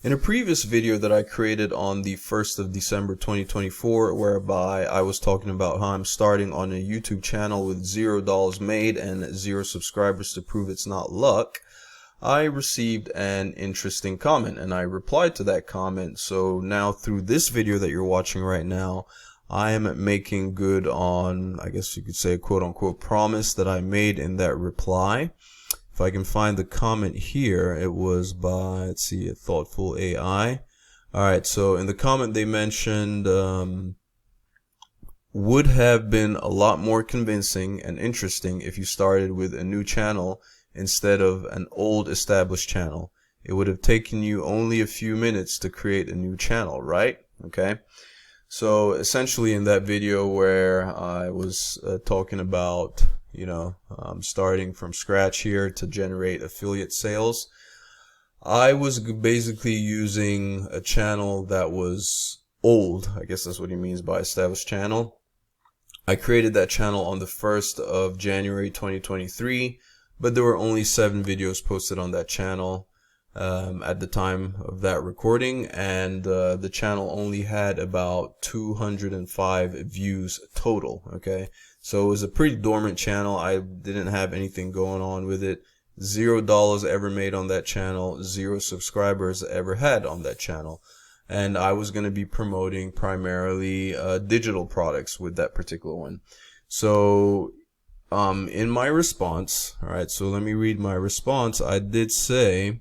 In a previous video that I created on the 1st of December 2024, whereby I was talking about how I'm starting on a YouTube channel with $0 made and 0 subscribers to prove it's not luck, I received an interesting comment and I replied to that comment. So now through this video that you're watching right now, I am making good on, I guess you could say, a quote-unquote promise that I made in that reply. If I can find the comment here, it was by, let's see, a Thoughtful AI. Alright, so in the comment they mentioned, would have been a lot more convincing and interesting if you started with a new channel instead of an old established channel. It would have taken you only a few minutes to create a new channel, right? Okay. So essentially in that video where I was talking about, starting from scratch here to generate affiliate sales, I was basically using a channel that was old. I guess that's what he means by established channel. I created that channel on the 1st of January 2023, but there were only 7 videos posted on that channel at the time of that recording, and the channel only had about 205 views total. Okay, so it was a pretty dormant channel. I didn't have anything going on with it. $0 ever made on that channel, 0 subscribers ever had on that channel, and I was going to be promoting primarily digital products with that particular one. So in my response, all right, so let me read my response. I did say,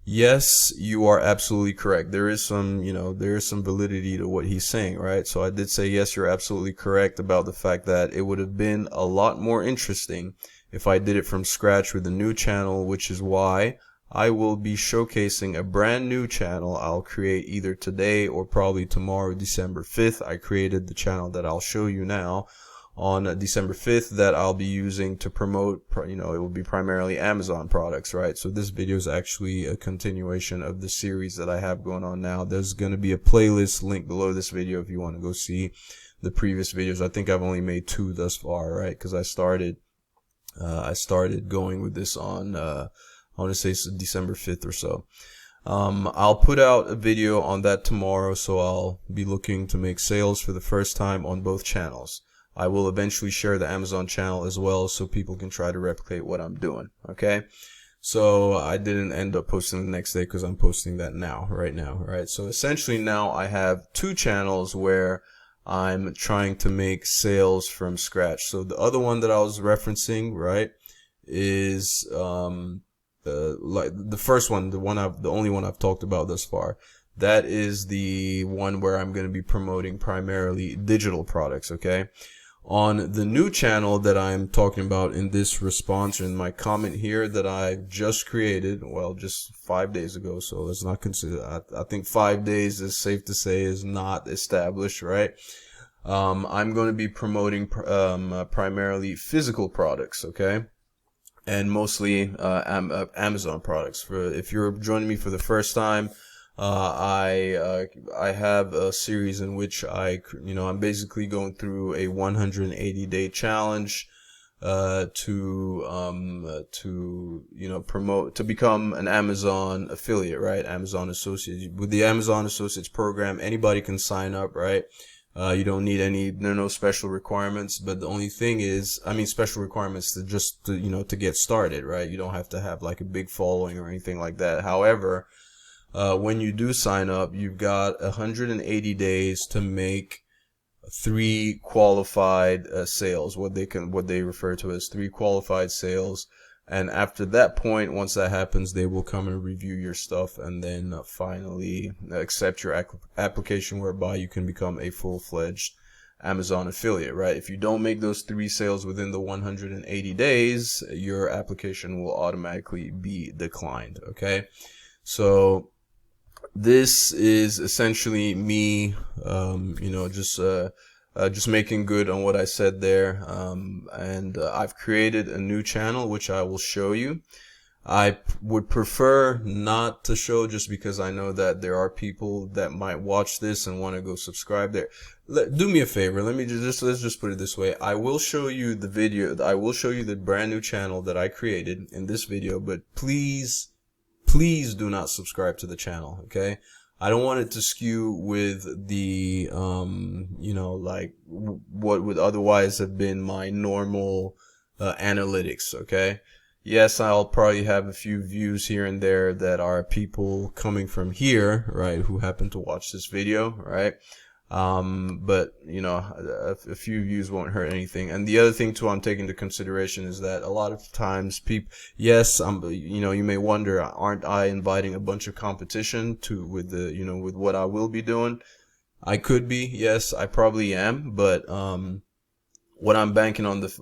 yes, you are absolutely correct. There is some, there is some validity to what he's saying, right? So I did say, yes, you're absolutely correct about the fact that it would have been a lot more interesting if I did it from scratch with a new channel, which is why I will be showcasing a brand new channel I'll create either today or probably tomorrow, December 5th. I created the channel that I'll show you now on December 5th that I'll be using to promote, it will be primarily Amazon products, right? So this video is actually a continuation of the series that I have going on now. There's going to be a playlist link below this video if you want to go see the previous videos. I think I've only made 2 thus far, right? Because I started going with this on, I want to say it's December 5th or so. I'll put out a video on that tomorrow, so I'll be looking to make sales for the first time on both channels. I will eventually share the Amazon channel as well so people can try to replicate what I'm doing. Okay. So I didn't end up posting the next day because I'm posting that right now. Right. So essentially now I have 2 channels where I'm trying to make sales from scratch. So the other one that I was referencing, right, is, like the first one, the only one I've talked about thus far. That is the one where I'm going to be promoting primarily digital products. Okay. On the new channel that I'm talking about in this response, or in my comment here that I just created, well, just 5 days ago, so let's not consider, I think 5 days is safe to say is not established, right? I'm going to be promoting primarily physical products, okay? And mostly Amazon products. If you're joining me for the first time, I have a series in which I'm basically going through a 180-day challenge to promote, to become an Amazon affiliate, right? Amazon associate. With the Amazon Associates program, anybody can sign up, right? You don't need there are no special requirements, but the only thing is, special requirements to get started, right? You don't have to have like a big following or anything like that. However, when you do sign up, you've got 180 days to make 3 qualified sales, what they refer to as 3 qualified sales. And after that point, once that happens, they will come and review your stuff and then finally accept your application, whereby you can become a full-fledged Amazon affiliate, right? If you don't make those 3 sales within the 180 days, your application will automatically be declined. Okay. So this is essentially me, just making good on what I said there. And I've created a new channel, which I will show you. I would prefer not to show, just because I know that there are people that might watch this and want to go subscribe there. Do me a favor. Let's just put it this way. I will show you the video. I will show you the brand new channel that I created in this video, but please please do not subscribe to the channel, okay? I don't want it to skew with the, you know, like what would otherwise have been my normal analytics, okay? Yes, I'll probably have a few views here and there that are people coming from here, right, who happen to watch this video, right? But you know, a few views won't hurt anything. And the other thing too I'm taking into consideration is that a lot of times people, yes, you know, you may wonder, aren't I inviting a bunch of competition to with the, you know, with what I will be doing? I could be, yes, I probably am, but what I'm banking on is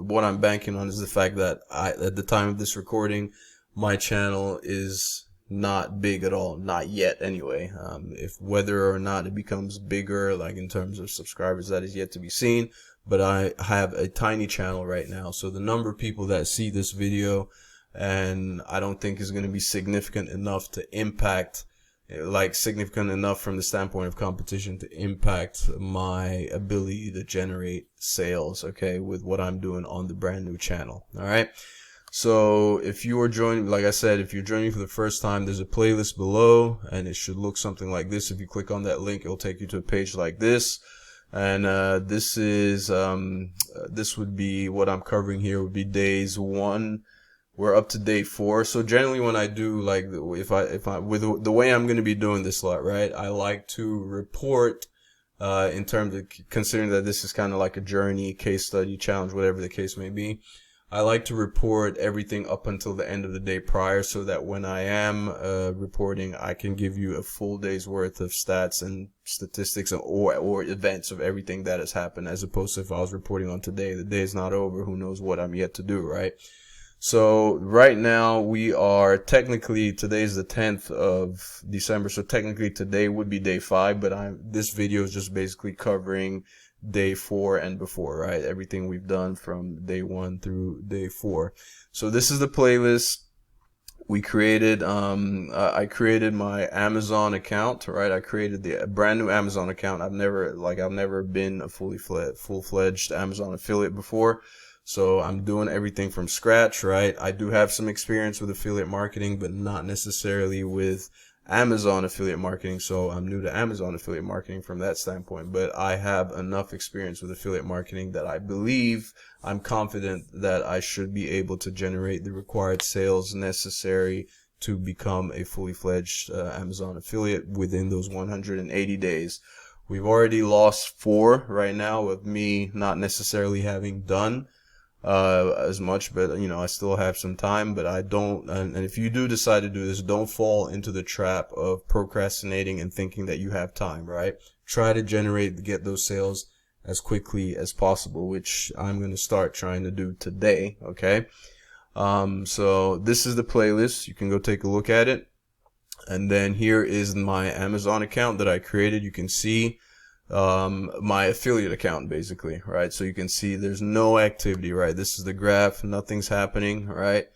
the fact that at the time of this recording, my channel is not big at all, not yet anyway. If whether or not it becomes bigger, like in terms of subscribers, that is yet to be seen. But I have a tiny channel right now, so the number of people that see this video, and I don't think is going to be significant enough to impact, like significant enough from the standpoint of competition to impact my ability to generate sales, okay, with what I'm doing on the brand new channel. All right. So if you are joining, like I said, if you're joining for the first time, there's a playlist below, and it should look something like this. If you click on that link, it'll take you to a page like this. And this is this would be what I'm covering here would be days 1. We're up to day 4. So generally when I do, like, if I with the way I'm going to be doing this lot, right, I like to report in terms of considering that this is kind of like a journey, case study, challenge, whatever the case may be. I like to report everything up until the end of the day prior, so that when I am reporting, I can give you a full day's worth of stats and statistics or events of everything that has happened, as opposed to if I was reporting on today. The day is not over. Who knows what I'm yet to do, right? So right now we are technically, today's the 10th of December, so technically today would be day 5, but this video is just basically covering day 4 and before, right? Everything we've done from day 1 through day 4. So this is the playlist we created. I created my Amazon account, right? I created the brand new Amazon account. I've never been a full-fledged Amazon affiliate before. So I'm doing everything from scratch, right? I do have some experience with affiliate marketing, but not necessarily with Amazon affiliate marketing, so I'm new to Amazon affiliate marketing from that standpoint, but I have enough experience with affiliate marketing that I believe, I'm confident that I should be able to generate the required sales necessary to become a fully fledged Amazon affiliate within those 180 days. We've already lost 4 right now, with me not necessarily having done as much, but you know, I still have some time. But I don't, and if you do decide to do this, don't fall into the trap of procrastinating and thinking that you have time, right? Try to get those sales as quickly as possible, which I'm going to start trying to do today, okay? So this is the playlist. You can go take a look at it. And then here is my Amazon account that I created. You can see my affiliate account, basically, right? So you can see there's no activity, right? This is the graph. Nothing's happening, right?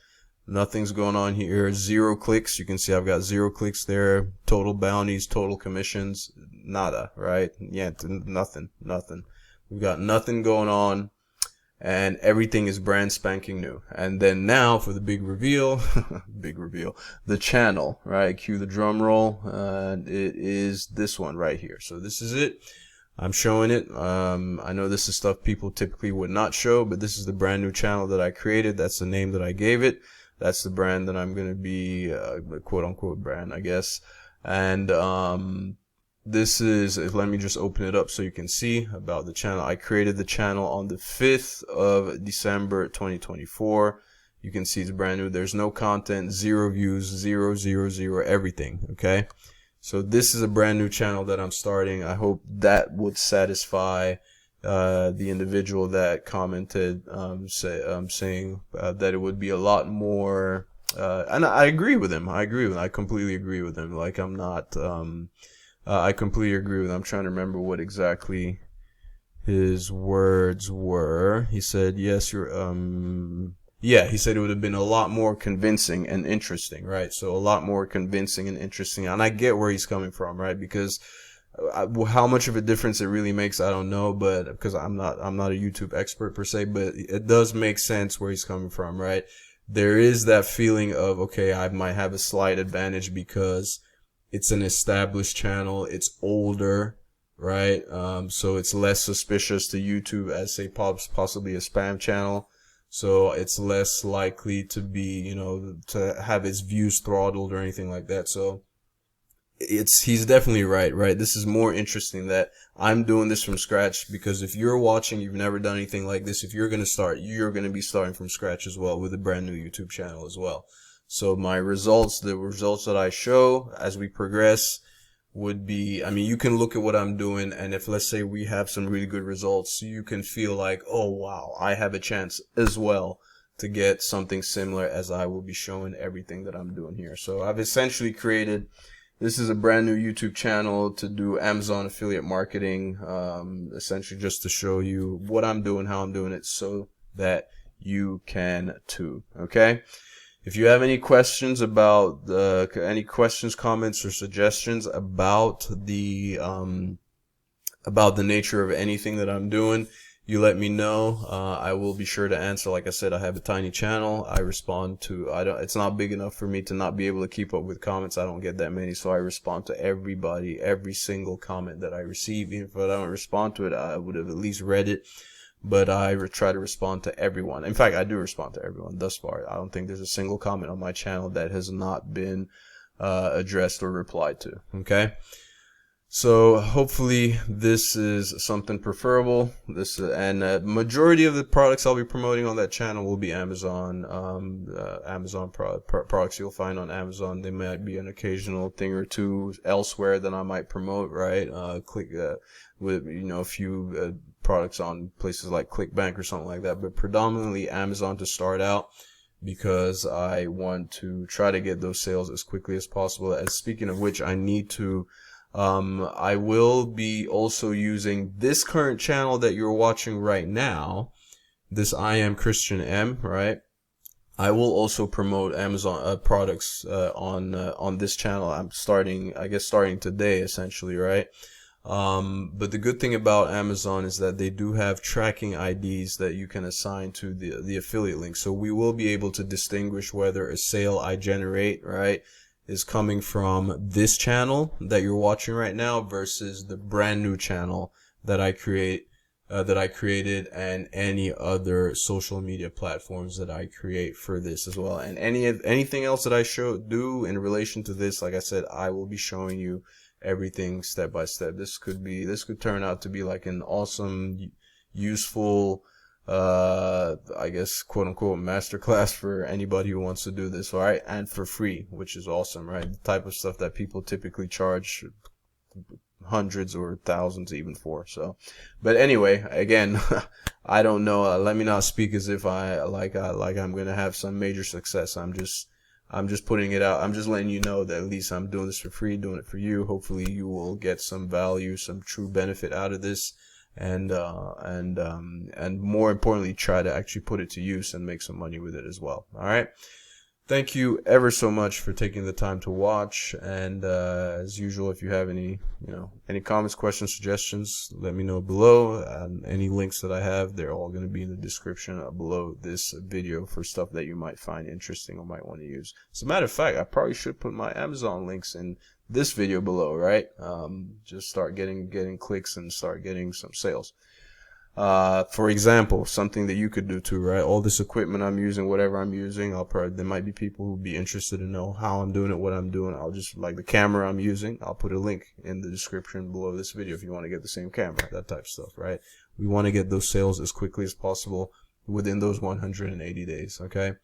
Nothing's going on here. 0 clicks. You can see I've got 0 clicks there. Total bounties, total commissions, nada, right? Yeah, nothing. We've got nothing going on, and everything is brand spanking new. And then now for the big reveal, the channel, right? Cue the drum roll. It is this one right here. So this is it. I'm showing it. I know this is stuff people typically would not show, but this is the brand new channel that I created. That's the name that I gave it. That's the brand that I'm going to be, quote unquote brand, I guess. And, this is, let me just open it up so you can see about the channel. I created the channel on the 5th of December 2024. You can see it's brand new. There's no content, 0 views, 0, 0, 0, everything. Okay. So this is a brand new channel that I'm starting. I hope that would satisfy the individual that commented saying that it would be a lot more, and I agree with him. I completely agree with him. Like, I'm not, I completely agree with him. I'm trying to remember what exactly his words were. He said, yes, yeah, he said it would have been a lot more convincing and interesting, right? So a lot more convincing and interesting. And I get where he's coming from, right? Because how much of a difference it really makes, I don't know, but because I'm not a YouTube expert per se, but it does make sense where he's coming from, right? there is that feeling of, okay, I might have a slight advantage because it's an established channel, it's older, right? So it's less suspicious to YouTube as, say, possibly a spam channel. So it's less likely to be, you know, to have its views throttled or anything like that. So he's definitely right? This is more interesting that I'm doing this from scratch, because if you're watching, you've never done anything like this, if you're going to start, you're going to be starting from scratch as well with a brand new YouTube channel as well. So my results, the results that I show as we progress would be, I mean, you can look at what I'm doing, and if, let's say, we have some really good results, you can feel like, oh wow, I have a chance as well to get something similar, as I will be showing everything that I'm doing here. So I've essentially created, this is a brand new YouTube channel to do Amazon affiliate marketing, essentially just to show you what I'm doing, how I'm doing it, so that you can too. Okay. If you have any questions about any questions, comments, or suggestions about the nature of anything that I'm doing, you let me know. I will be sure to answer. Like I said, I have a tiny channel. I respond to, it's not big enough for me to not be able to keep up with comments. I don't get that many, so I respond to everybody, every single comment that I receive. Even if I don't respond to it, I would have at least read it. But I try to respond to everyone. In fact, I do respond to everyone thus far. I don't think there's a single comment on my channel that has not been addressed or replied to. Okay. So hopefully this is something preferable. Majority of the products I'll be promoting on that channel will be Amazon, products you'll find on Amazon. There might be an occasional thing or two elsewhere that I might promote, right? With, you know, a few products on places like ClickBank or something like that, but predominantly Amazon to start out, because I want to try to get those sales as quickly as possible. And speaking of which, I need to, I will be also using this current channel that you're watching right now, this I Am Christian M, right? I will also promote Amazon products on this channel. I'm starting today, essentially, right? But the good thing about Amazon is that they do have tracking IDs that you can assign to the affiliate link. So we will be able to distinguish whether a sale I generate, right, is coming from this channel that you're watching right now versus the brand new channel that I created, and any other social media platforms that I create for this as well. And anything else that I do in relation to this, like I said, I will be showing you everything step by step. This could turn out to be like an awesome, useful, I guess, quote unquote, masterclass for anybody who wants to do this, all right, and for free, which is awesome, right? The type of stuff that people typically charge hundreds or thousands even for. So, but anyway, again, I don't know. Let me not speak as if I'm gonna have some major success. I'm just putting it out. I'm just letting you know that at least I'm doing this for free, doing it for you. Hopefully you will get some value, some true benefit out of this, and more importantly, try to actually put it to use and make some money with it as well. All right. Thank you ever so much for taking the time to watch. And as usual, if you have any comments, questions, suggestions, let me know below. Any links that I have, they're all going to be in the description below this video for stuff that you might find interesting or might want to use. As a matter of fact, I probably should put my Amazon links in this video below, right? Just start getting clicks and start getting some sales. For example, something that you could do too, right? All this equipment I'm using, whatever I'm using, there might be people who be interested to know how I'm doing it, what I'm doing. I'll just, like the camera I'm using, I'll put a link in the description below this video if you want to get the same camera, that type of stuff, right? We want to get those sales as quickly as possible within those 180 days, okay?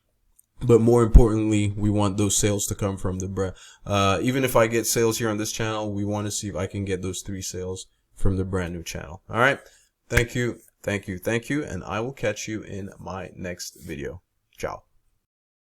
But more importantly, we want those sales to come from the brand. Even if I get sales here on this channel, we want to see if I can get those 3 sales from the brand new channel. All right. Thank you, and I will catch you in my next video. Ciao.